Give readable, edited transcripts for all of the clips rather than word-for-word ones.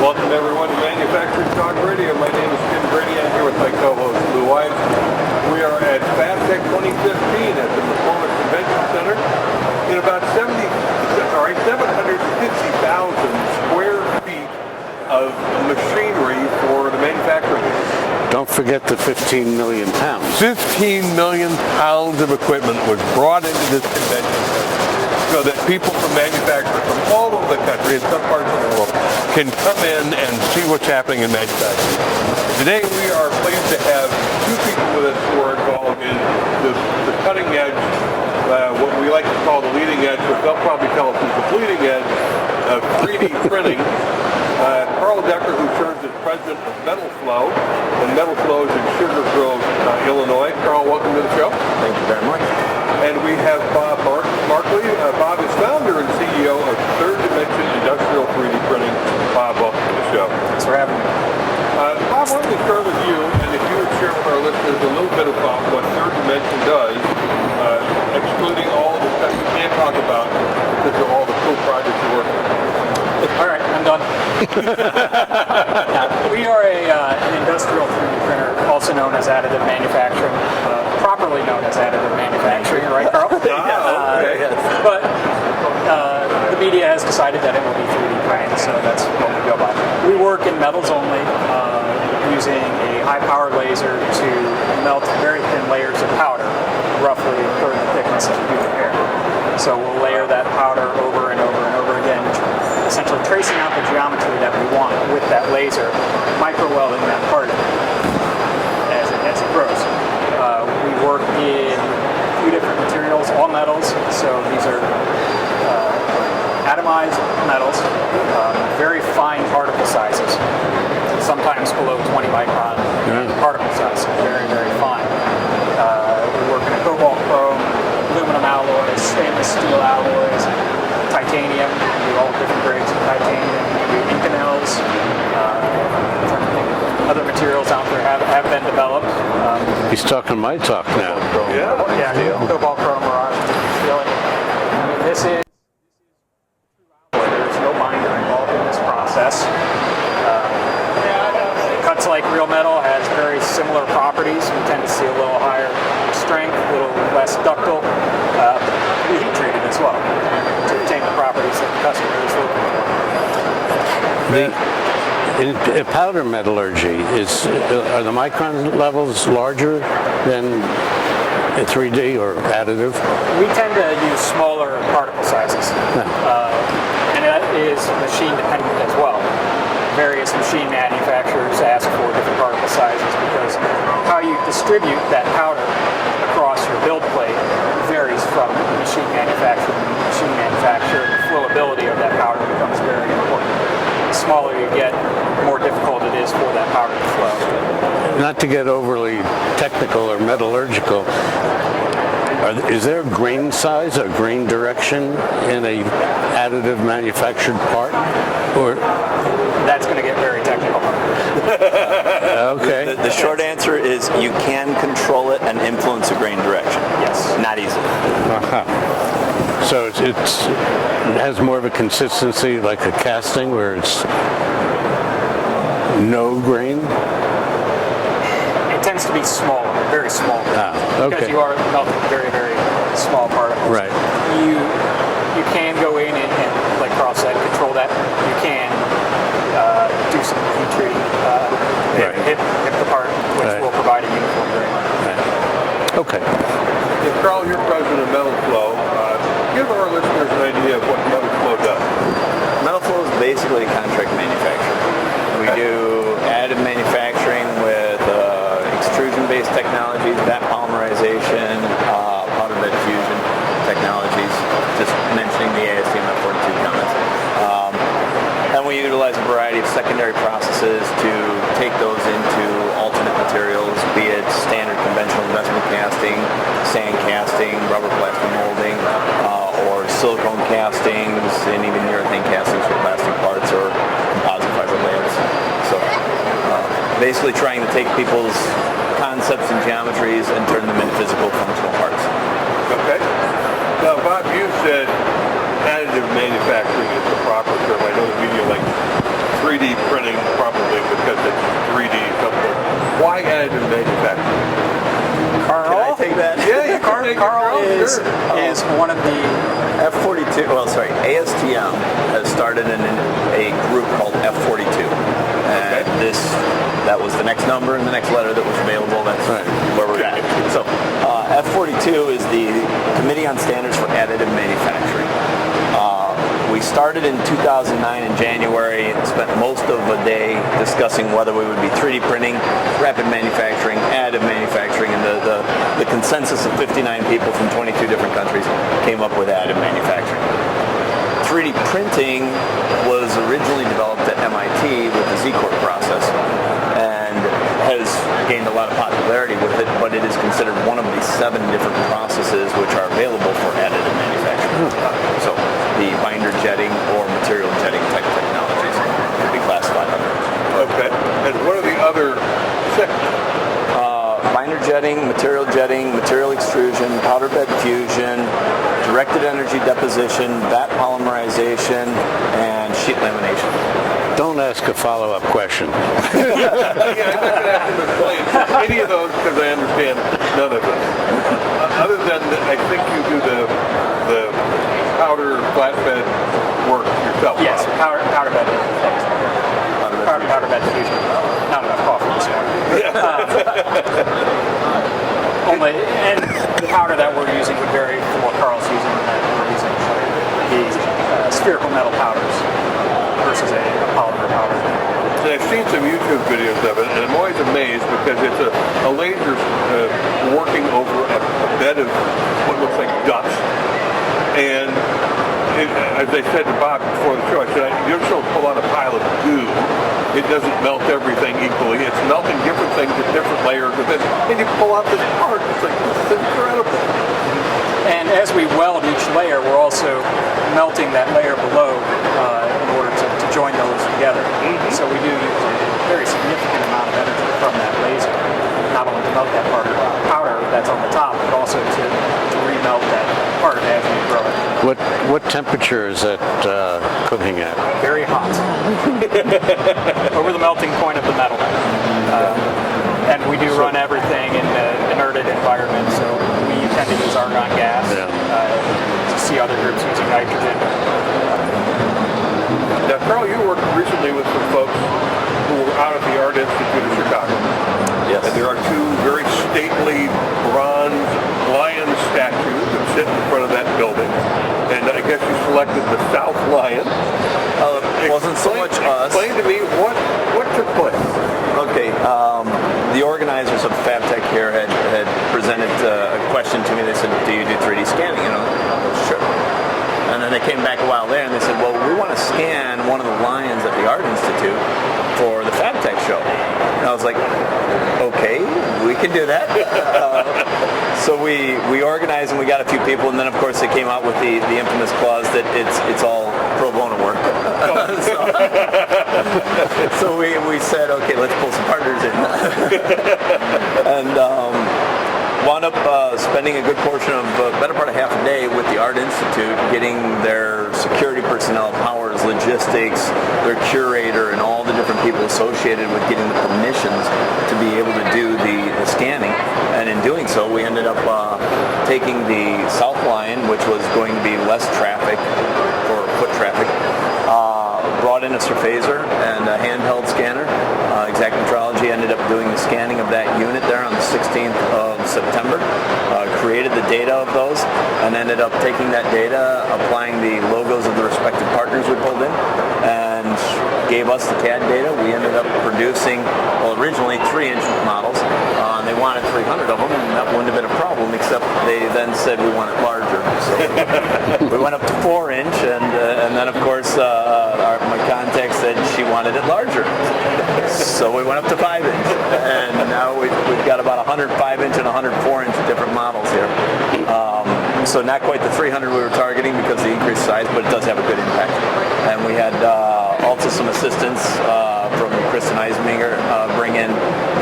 Welcome everyone to Manufacturing Talk Radio. My name is Tim Brady. I'm here with my co-host Lou Wise. We are at FABTECH 2015 at the Performance Convention Center in about 750,000 square feet of machinery for the manufacturing. Don't forget the 15 million pounds. 15 million pounds of equipment was brought into this convention center so that people from manufacturers from all over the country and some parts of the world can come in and see what's happening in manufacturing. Today we are pleased to have two people with us who are involved in the cutting edge, what we like to call the leading edge, but they'll probably tell us it's the bleeding edge of 3D printing. Dekker, who serves as president of Met-L-Flo, and Met-L-Flo is in Sugar Grove, Illinois. Carl, welcome to the show. Thank you very much. And we have Bob Markley. Bob is founder and CEO of Third Dimension Industrial 3D Printing. Bob, welcome to the show. Thanks for having me. Bob, why don't we start with you, and if you would share with our listeners a little bit about what Third Dimension does, excluding all the stuff you can't talk about because of all the cool projects you're working on. All right, I'm done. We are an industrial 3D printer, also known as additive manufacturing, properly known as additive manufacturing, right, Carl? Okay. But the media has decided that it will be 3D printing, so that's what we go by. We work in metals only, using a high-power laser to melt very thin layers of powder, roughly a third the thickness of human hair. So we'll layer that powder over and over and over again, essentially tracing out the geometry that we want with that laser, micro-welding that part as it grows. We work in a few different materials, all metals, so these are atomized metals, very fine particle sizes, sometimes below 20 micron particle size, so very, very fine. We work in cobalt chrome, aluminum alloys, stainless steel alloys, titanium. We do all different grades of titanium. We do Inconels. Other materials out there have been developed. He's talking my talk now. Yeah, cobalt chrome, mirage, steel. This is there's no binder involved in this process. It cuts like real metal, has very similar properties. We tend to see a little higher strength, a little less ductile. We heat treat it as well to obtain the properties that the customer is looking for. In powder metallurgy, are the micron levels larger than 3D or additive? We tend to use smaller particle sizes, and that is machine dependent as well. Various machine manufacturers ask for different particle sizes because how you distribute that powder across your build plate varies from machine manufacturer to machine manufacturer. The flowability of that powder becomes very important. The smaller you get, the more difficult it is for that powder to flow. Not to get overly technical or metallurgical, is there grain size or grain direction in a additive manufactured part? Or that's going to get very technical. Okay. The short answer is you can control it and influence the grain direction. Yes. Not easily. So it has more of a consistency like a casting where it's no grain? It tends to be small, very small. Okay. Because you are melting very, very small particles. Right. You can go in and like Carl said, control that. You can do some heat treating, hit the part, which will provide a uniform grain. Right. Okay. Carl, you're president of Met-L-Flo. Give our listeners an idea of what Met-L-Flo does. Met-L-Flo is basically a contract manufacturer. We do additive manufacturing with extrusion-based technologies, vat polymerization, powder bed fusion technologies, just mentioning the ASTM F42 comments. And we utilize a variety of secondary processes to take those into alternate materials, be it standard conventional investment casting, sand casting, rubber plastic molding, or silicone castings, and even urethane castings for plastic parts or composite fiber layers. So basically trying to take people's concepts and geometries and turn them into physical functional parts. Okay. Now, Bob, you said additive manufacturing is the proper term. I know the media like 3D printing. take it, Carl Carl? is Sure. is one of the F42, well, sorry, ASTM has started a group called F42. And that was the next number and the next letter that was available. That's where we're at. So F42 is the Committee on Standards for Additive Manufacturing. We started in 2009 in January and spent most of a day discussing whether we would be 3D printing, rapid manufacturing, additive manufacturing, and the consensus of 59 people from 22 different countries came up with additive manufacturing. 3D printing was originally developed at MIT with the Z-Corp process and has gained a lot of popularity with it, but it is considered one of the 7 different processes which are available for additive manufacturing. So the binder jetting or material jetting type technologies can be classified under. Okay. And what are the other 6? Binder jetting, material extrusion, powder bed fusion, directed energy deposition, vat polymerization, and sheet lamination. Don't ask a follow-up question. Yeah, I'm not going to have to explain any of those because I understand none of them. Other than I think you do the powder flatbed work yourself. yes powder bed. Powder bed fusion. Not enough coffee this morning. And the powder that we're using would vary from what Carl's using. That we're using the spherical metal powders versus a polymer powder. And I've seen some YouTube videos of it, and I'm always amazed because it's a laser working over a bed of what looks like dust. And as I said to Bob before the show, I said, you just don't pull out a pile of goo. It doesn't melt everything equally. It's melting different things at different layers of it. And you pull out this part. It's like, this is incredible. And as we weld each layer, we're also melting that layer below in order to join those together. So we do use a very significant amount of energy from that laser, not only to melt that part of powder that's on the top, but also to remelt that part as we grow it. What temperature is that cooking at? Very hot. Over the melting point of the metal. And we do run everything in an inerted environment, so we tend to use argon gas to see other groups using nitrogen. Now, Carl, you worked recently with some folks who were out at the Art Institute of Chicago. Yes. And there are 2 very stately bronze lion statues that sit in front of that building. And I guess you selected the South Lion. It wasn't so much us. Explain to me what took place. Okay, the organizers of FABTECH here had presented a question to me. They said, do you do 3D scanning? Sure. And then they came back a while later and they said, well, we want to scan one of the lions at the Art Institute for the FABTECH show. And I was like, okay, we can do that. So we organized and we got a few people, and then of course they came out with the infamous clause that it's all pro bono work. So we said, okay, let's pull some partners in. And wound up spending a good portion of better part of half a day with the Art Institute, getting their security personnel, powers, logistics, their curator, and all the different people associated with getting the permissions to be able to do the scanning. And in doing so, we ended up taking the South Lion, which was going to be less traffic for foot traffic, brought in a surfacer and a handheld scanner. Exact Metrology ended up doing the scanning of that unit there on the 16th of September, created the data of those, and ended up taking that data, applying the logos of the respective partners we pulled in, and gave us the CAD data. We ended up producing, well, originally 3-inch models, and they wanted 300 of them, and that wouldn't have been a problem, except they then said we want it larger. So we went up to 4-inch, and then of course my contact said she wanted it larger. So we went up to 5-inch, and now we've got about 105-inch and 104-inch different models here. So not quite the 300 we were targeting because of the increased size, but it does have a good impact. And we had also some assistance from Kristen Eisminger bring in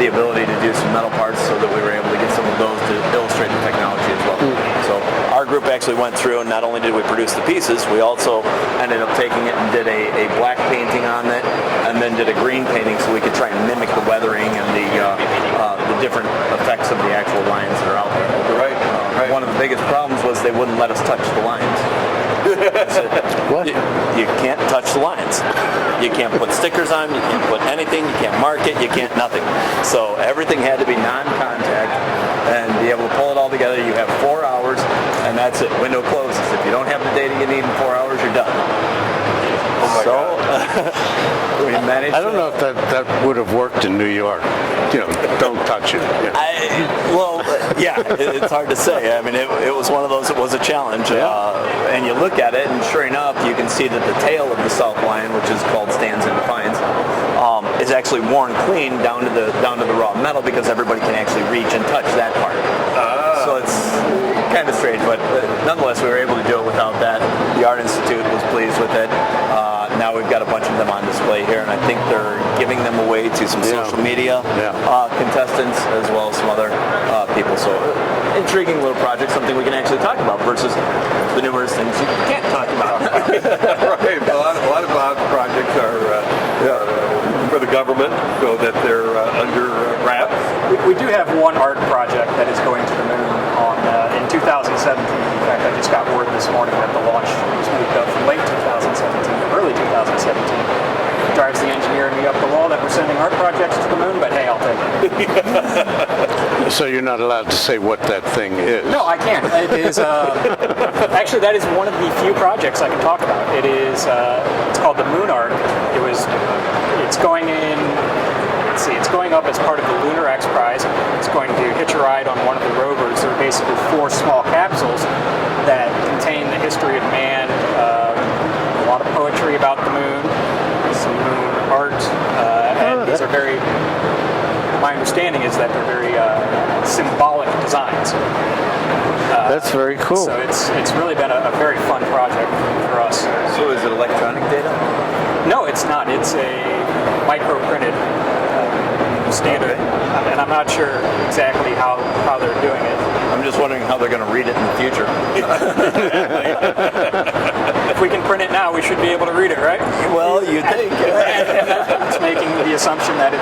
the ability to do some metal parts so that we were able to get some of those to illustrate the technology as well. So our group actually went through, and not only did we produce the pieces, we also ended up taking it and did a black painting on it, and then did a green painting so we could try and mimic the weathering and the different effects of the actual lines that are out there. Right. One of the wouldn't let us touch the lines. I said, What? You can't touch the lines. You can't put stickers on, you can't put anything, you can't mark it, you can't nothing. So everything had to be non-contact and be able to pull it all together. You have 4 hours and that's it. Window closes. If you don't have the data you need in 4 hours, you're done. So we managed. I don't know if that would have worked in New York. Don't touch it. It's hard to say. I mean, it was one of those. It was a challenge. And you look at it, and sure enough, you can see that the tail of the South Line, which is called Stands and Defines, is actually worn clean down to the raw metal because everybody can actually reach and touch that part. So it's kind of strange, but nonetheless, we were able to do it without that. The Art Institute was pleased with it. Now we've got a bunch of them on display here, and I think they're giving them away to some social media contestants as well as some other people. So intriguing little project, something we can actually talk about versus the numerous things you can't talk about. Right. A lot of Bob's projects are for the government, so that they're under wraps. We do have one art project that is going to the moon in 2017. In fact, I just got word this morning that the launch was moved up from late 2017 to early 2017. Drives the engineer and me up the wall that we're sending art projects to the moon, but hey, I'll take it. So you're not allowed to say what that thing is. No, I can't. It is actually that is one of the few projects I can talk about. It is it's called the Moon Arc. It's going in. Let's see, it's going up as part of the Lunar X Prize. It's going to hitch a ride on one of the rovers. They're basically 4 small capsules that contain the history of man, a lot of poetry about the moon, some moon art, and these are very. My understanding is that they're very symbolic designs. That's very cool. So it's really been a very fun project for us. So is it electronic data? No, it's not. It's a micro-printed standard, and I'm not sure exactly how they're doing it. I'm just wondering how they're going to read it in the future. If we can print it now, we should be able to read it, right? Well, you think. And it's making the assumption that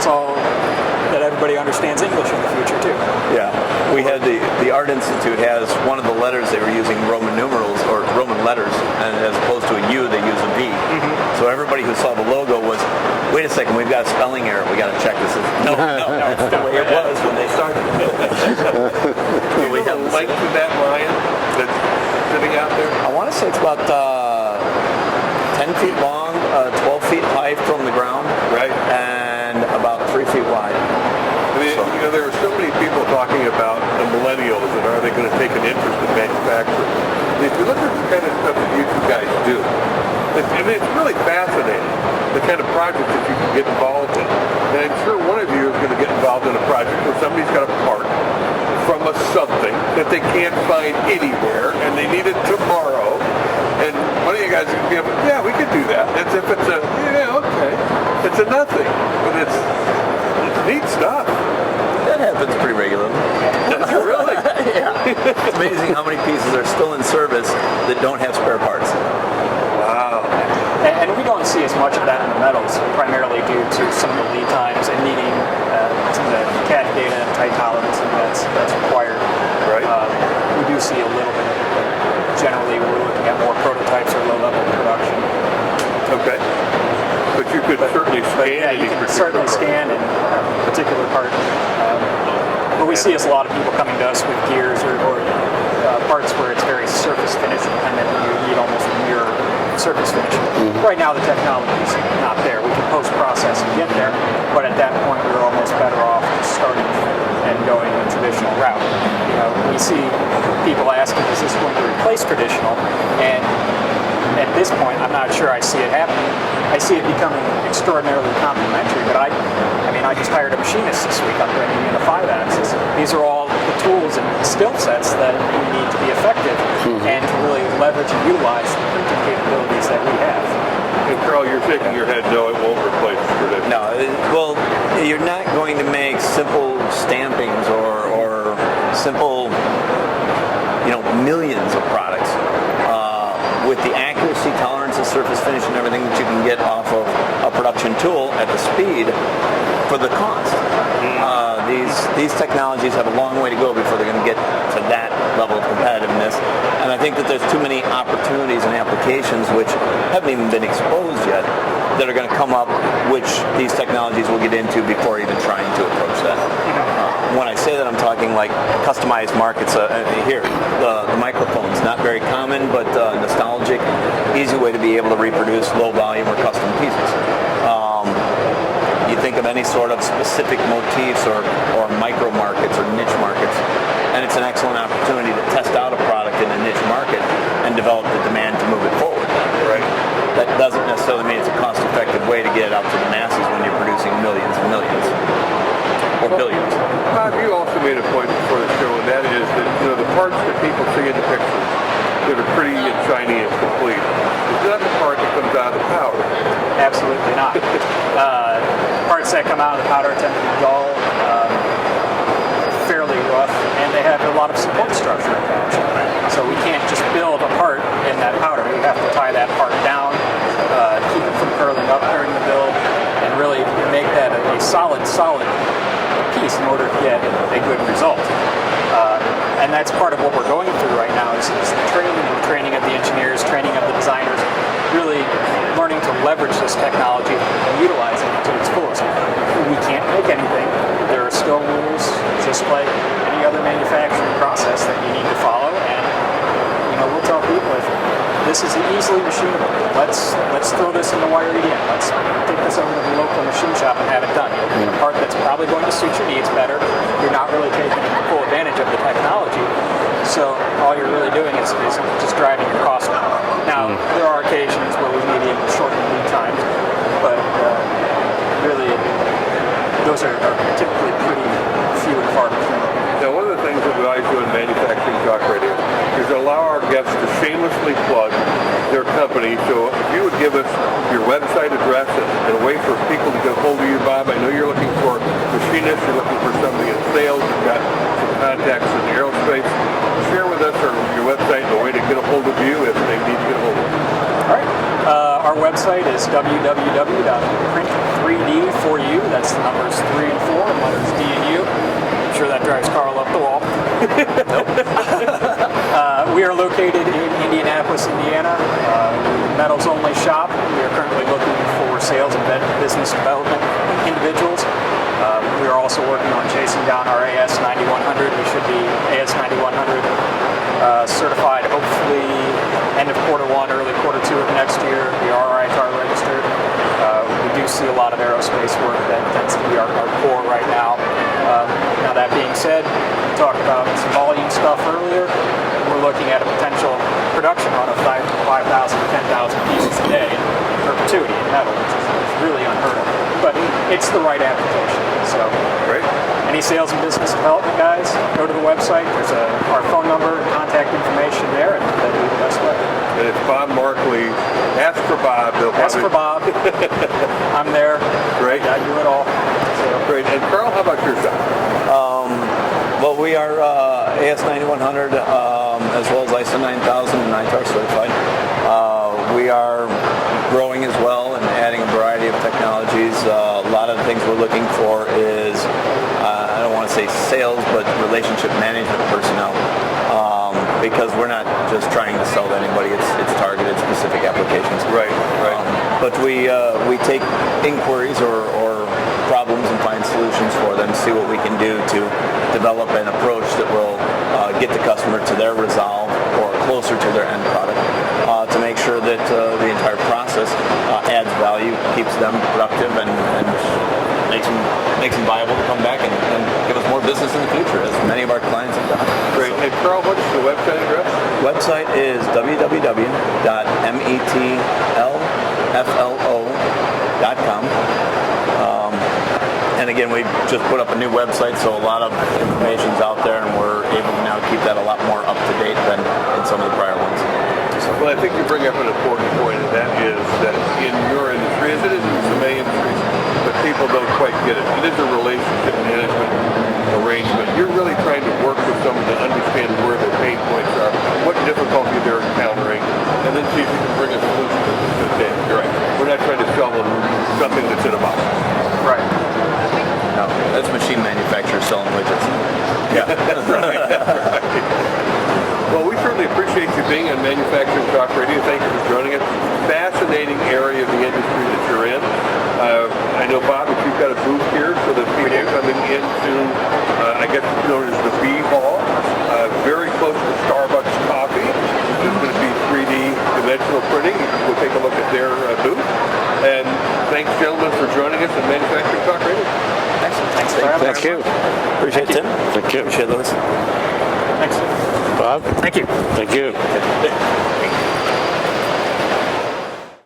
that everybody understands English in the future too. Yeah, we had the Art Institute has one of the letters they were using Roman numerals or Roman letters, and as opposed to a U, they use a V. So everybody who saw the logo was, wait a second, we've got a spelling error. We got to check this. No, it's the way it was when they started. Do you have a length to that lion that's sitting out there? I want to say it's about 10 feet long, 12 feet high from the ground, Right. and about 3 feet wide. I mean, there are so many people talking about the millennials and are they going to take an interest in manufacturing. And if you look at the kind of stuff that you two guys do, it's really fascinating, the kind of projects that you can get involved in. And I'm sure one of you is going to get involved in a project where somebody's got a part from a something that they can't find anywhere and they need it tomorrow. And one of you guys is going to be able, yeah, we could do that. As if it's okay. It's a nothing, but it's neat stuff. That happens pretty regularly. Really? Yeah. It's amazing how many pieces are still in service that don't have spare parts. Wow. And we don't see as much of that in the metals, primarily due to some of the lead times and needing some of the CAD data and tight tolerances that's required. Right. We do see a little bit of it, but generally we're looking at more prototypes or low-level production. Okay. But you could certainly scan Yeah, you any can particular certainly scan in a particular part. But we see as a lot of people coming to us with gears or parts where it's very surface finish dependent. You need almost a mirror surface finish. Right now the technology is not there. We can post-process and get there, but at that point we're almost better off just starting and going the traditional route. We see people asking, is this going to replace traditional? And at this point, I'm not sure I see it happening. I see it becoming extraordinarily complementary, but I just hired a machinist this week. I'm bringing in a 5-axis. These are all the tools and skill sets that we need to be effective and to really leverage and utilize the printing capabilities that we have. And Carl, you're shaking your head, no, it won't replace traditional. No, well, you're not going to make simple stampings or simple, millions of products with the accuracy, tolerance, and surface finish and everything that you can get off of a production production tool at the speed for the cost. These technologies have a long way to go before they're going to get to that level of competitiveness. And I think that there's too many opportunities and applications which haven't even been exposed yet that are going to come up, which these technologies will get into before even trying to approach that. When I say that, I'm talking like customized markets. Here, the microphone's not very common, but nostalgic, easy way to be able to reproduce low volume or custom pieces. You think of any sort of specific motifs or micro markets or niche markets, and it's an excellent opportunity to test out a product in a niche market and develop the demand to move it forward. Right. That doesn't necessarily mean it's a cost-effective way to get it out to the masses when you're producing millions and millions or billions. Bob, you also made a point before the show, and that is that the parts that people see in the pictures that are pretty and shiny and complete is not the part that comes out of the powder. Absolutely not. Parts that come out of the powder tend to be dull, fairly rough, and they have a lot of support structure attached. So we can't just build a part in that powder. We have to tie that part down, keep it from curling up during the build, and really make that a solid piece in order to get a good result. And that's part of what we're going through right now is the training of the engineers, training of the designers, really learning to leverage this technology and utilizing it to its fullest. We can't make anything. There are still rules, just like any other manufacturing process that you need to follow. And we'll tell people if this is easily machinable, let's throw this in the wire EDM. Let's take this over to the local machine shop and have it done. You'll get a part that's probably going to suit your needs better. You're not really taking full advantage of the technology. So all you're really doing is just driving your cost down. Now, there are occasions where we may be able to shorten lead times, but really those are typically pretty few and far between. Now, one of the things that we always do in manufacturing talk radio is allow our guests to shamelessly plug their company. So if you would give us your website address and a way for people to get a hold of you, Bob. I know you're looking for machinists, you're looking for somebody in sales, you've got some contacts in the aerospace. Share with us your website and a way to get a hold of you if they need to get a hold of you. All right. Our website is www.print3d4u. That's the numbers 3 and 4, and letters D and U. I'm sure that drives Carl up the wall. We are located in Indianapolis, Indiana. Metals only shop. We are currently looking for sales and business development individuals. We are also working on chasing down our AS9100. We should be AS9100 certified hopefully end of Q1, early Q2 of next year. We are ITAR registered. We do see a lot of aerospace work that tends to be our core right now. Now that being said, we talked about some volume stuff earlier. We're looking at a potential production run of 5,000 to 10,000 pieces a day in perpetuity in metal, which is really unheard of. But it's the right application. So, Great. Any sales and business development guys, go to the website. There's our phone number and contact information there, and that'll be the best way. And it's Bob Markley. Ask for Bob. Ask for Bob. I'm there. Great. I do it all. So. Great. And Carl, how about your shop? Well, we are AS9100 as well as ISO 9000 and ITAR certified. We are growing as well and adding a variety of technologies. A lot of the things we're looking for is, I don't want to say sales, but relationship management personnel. Because we're not just trying to sell to anybody, it's targeted specific applications. Right. But we take inquiries or problems and find solutions for them, see what we can do to develop an approach that will get the customer to their resolve or closer to their end product to make sure that the entire process adds value, keeps them productive, and makes them viable to come back and give us more business in the future, as many of our clients have done. Great. And Carl, what's the website address? Website is www.metlflo.com. And again, we just put up a new website, so a lot of information's out there, and we're able to now keep that a lot more up to date than in some of the prior ones. Well, I think you bring up an important point, and that is that in your industry, as it is in so many industries, but people don't quite get it. It is a relationship management arrangement. You're really trying to work with someone to understand where their pain points are, what difficulty they're encountering, and then see if you can bring a solution to the table. You're right. We're not trying to sell them something that's in a box. Right. No, that's machine manufacturers selling widgets. Yeah, that's right. Well, we certainly appreciate you being on Manufacturing Talk Radio. Thank you for joining us. Fascinating area of the industry that you're in. I know, Bob, if you've got a booth here so that people coming into, I guess it's known as the B Hall, very close to Starbucks Coffee. There's going to be 3D dimensional printing. We'll take a look at their booth. And thanks, gentlemen, for joining us on Manufacturing Talk Radio. Excellent. Thanks for having us. Thank you. Appreciate it, Tim. Thank you. Appreciate those. Thanks. Bob? Thank you. Thank you.